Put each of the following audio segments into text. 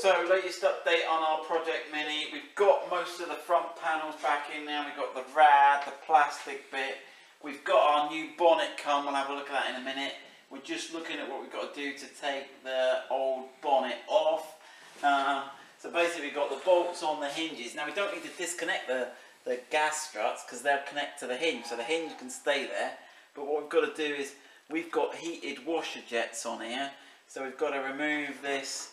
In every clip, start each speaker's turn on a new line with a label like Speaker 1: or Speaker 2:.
Speaker 1: So, latest update on our Project Mini. We've got most of the front panels back in now. We've got the rad, the plastic bit. We've got our new bonnet come. We'll have a look at that in a minute. We're just looking at what we've got to do to take the old bonnet off. So basically we've got the bolts on the hinges. Now we don't need to disconnect the gas struts because they'll connect to the hinge. So the hinge can stay there. But what we've got to do is we've got heated washer jets on here. So we've got to remove this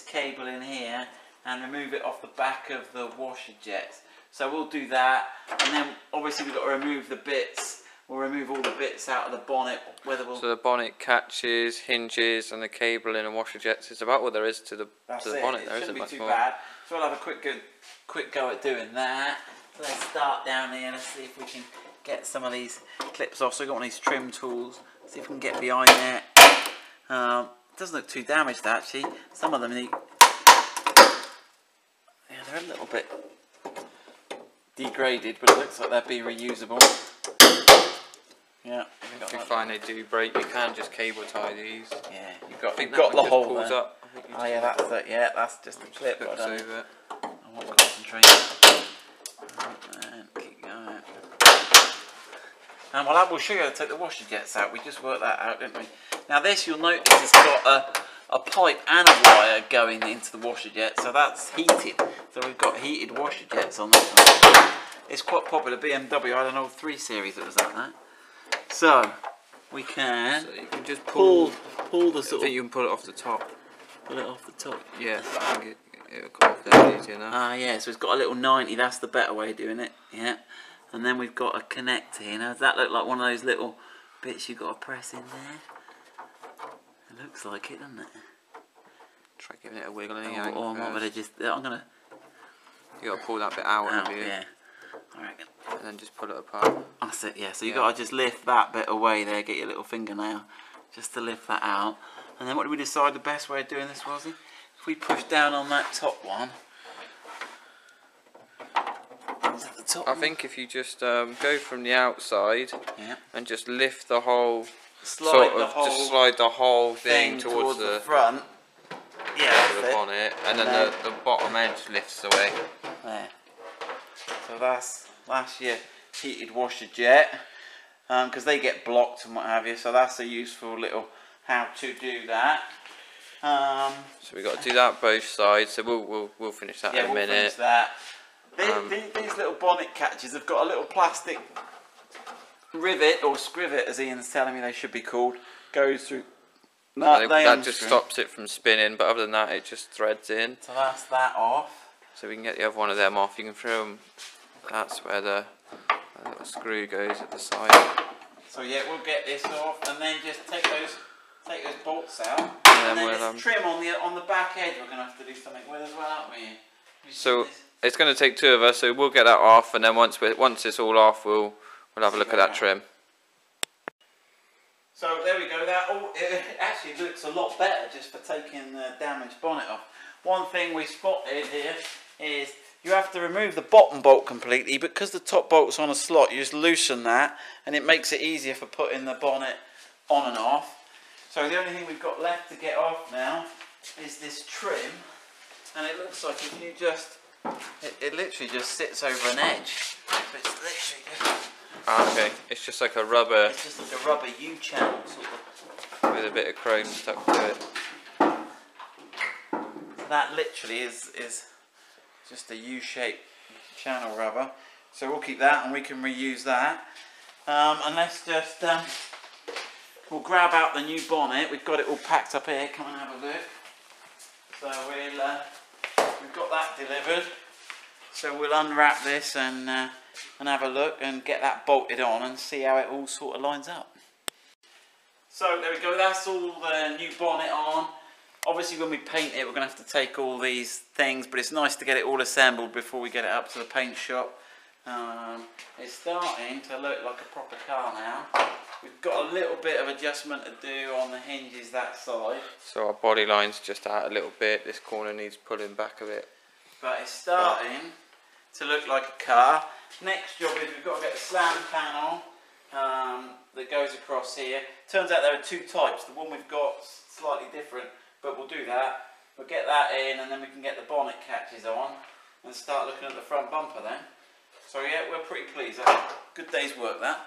Speaker 1: cable in here and remove it off the back of the washer jets. So we'll do that, and then obviously we've got to remove the bits. We'll remove all the bits out of the bonnet. So
Speaker 2: the bonnet catches, hinges, and the cable in and washer jets is about what there is to the bonnet. There isn't much more.
Speaker 1: Bad. So we'll have a quick go at doing that. So let's start down here. Let's see if we can get some of these clips off. So we've got one of these trim tools. See if we can get behind there. Doesn't look too damaged actually. Some of them need, yeah, they're a little bit degraded, but it looks like they'd be reusable. Yeah.
Speaker 2: If you find they do break, you can just cable tie these.
Speaker 1: Yeah, you've got the hole there.
Speaker 2: Up.
Speaker 1: Oh yeah, that's the, yeah, that's just the clip.
Speaker 2: I don't,
Speaker 1: I want to concentrate. And keep going. And we'll show you how to take the washer jets out. We just worked that out, didn't we? Now this, you'll notice, has got a pipe and a wire going into the washer jet, so that's heated. So we've got heated washer jets on this one. It's quite popular. BMW, I had an old 3 Series that was like that. So we can,
Speaker 2: so you can just pull
Speaker 1: the sort of.
Speaker 2: You can pull it off the top.
Speaker 1: Pull it off the top.
Speaker 2: Yeah, I think it'll come off there easier now.
Speaker 1: Ah, yeah. So it's got a little 90. That's the better way of doing it. Yeah. And then we've got a connector here. Now does that look like one of those little bits you've got to press in there? It looks like it, doesn't it?
Speaker 2: Try giving it a wiggle in the
Speaker 1: angle. I'm not gonna just. I'm gonna.
Speaker 2: You got to pull that bit out, haven't you?
Speaker 1: Yeah. I reckon.
Speaker 2: And then just pull it apart.
Speaker 1: That's it. Yeah. So you got to just lift that bit away there. Get your little fingernail, just to lift that out. And then what did we decide the best way of doing this was? If we push down on that top one. Is that the top
Speaker 2: I
Speaker 1: one?
Speaker 2: think if you just go from the outside,
Speaker 1: yeah,
Speaker 2: and just lift the whole.
Speaker 1: Just
Speaker 2: slide the whole thing towards
Speaker 1: the front. Yeah,
Speaker 2: the bonnet, and then the bottom edge lifts away.
Speaker 1: There. So that's your heated washer jet, because they get blocked and what have you. So that's a useful little how to do that.
Speaker 2: So we got to do that both sides. So we'll finish that in a minute.
Speaker 1: Finish that. These little bonnet catches have got a little plastic rivet or scrivet, as Ian's telling me they should be called, goes through.
Speaker 2: That just stops it from spinning, but other than that, it just threads in.
Speaker 1: So that's that off.
Speaker 2: So we can get the other one of them off. You can throw them. That's where the little screw goes at the side.
Speaker 1: So yeah, we'll get this off, and then just take those bolts out,
Speaker 2: and
Speaker 1: then this trim on the back edge. We're gonna have to do something with as well, aren't we?
Speaker 2: So it's going to take 2 of us. So we'll get that off, and then once it's all off, we'll have a look at that trim.
Speaker 1: So there we go. It actually looks a lot better just for taking the damaged bonnet off. One thing we spotted here is you have to remove the bottom bolt completely, but because the top bolt's on a slot, you just loosen that, and it makes it easier for putting the bonnet on and off. So the only thing we've got left to get off now is this trim, and it looks like if you just, it literally just sits over an edge. So it's literally just.
Speaker 2: Okay, it's just like a rubber.
Speaker 1: It's just like a rubber U-channel sort of.
Speaker 2: With a bit of chrome stuck to it.
Speaker 1: That literally is just a U-shaped channel rubber. So we'll keep that, and we can reuse that. And let's just we'll grab out the new bonnet. We've got it all packed up here. Come and have a look. So we've got that delivered. So we'll unwrap this and have a look and get that bolted on and see how it all sort of lines up. So there we go, that's all the new bonnet on. Obviously when we paint it we're going to have to take all these things, but it's nice to get it all assembled before we get it up to the paint shop. It's starting to look like a proper car now. We've got a little bit of adjustment to do on the hinges that side.
Speaker 2: So our body line's just out a little bit, this corner needs pulling back a bit.
Speaker 1: But it's starting to look like a car. Next job is we've got to get the slam panel that goes across here. Turns out there are 2 types. The one we've got is slightly different, but we'll do that. we'll get that in, and then we can get the bonnet catches on and start looking at the front bumper then. So yeah, we're pretty pleased. That's a good day's work, that.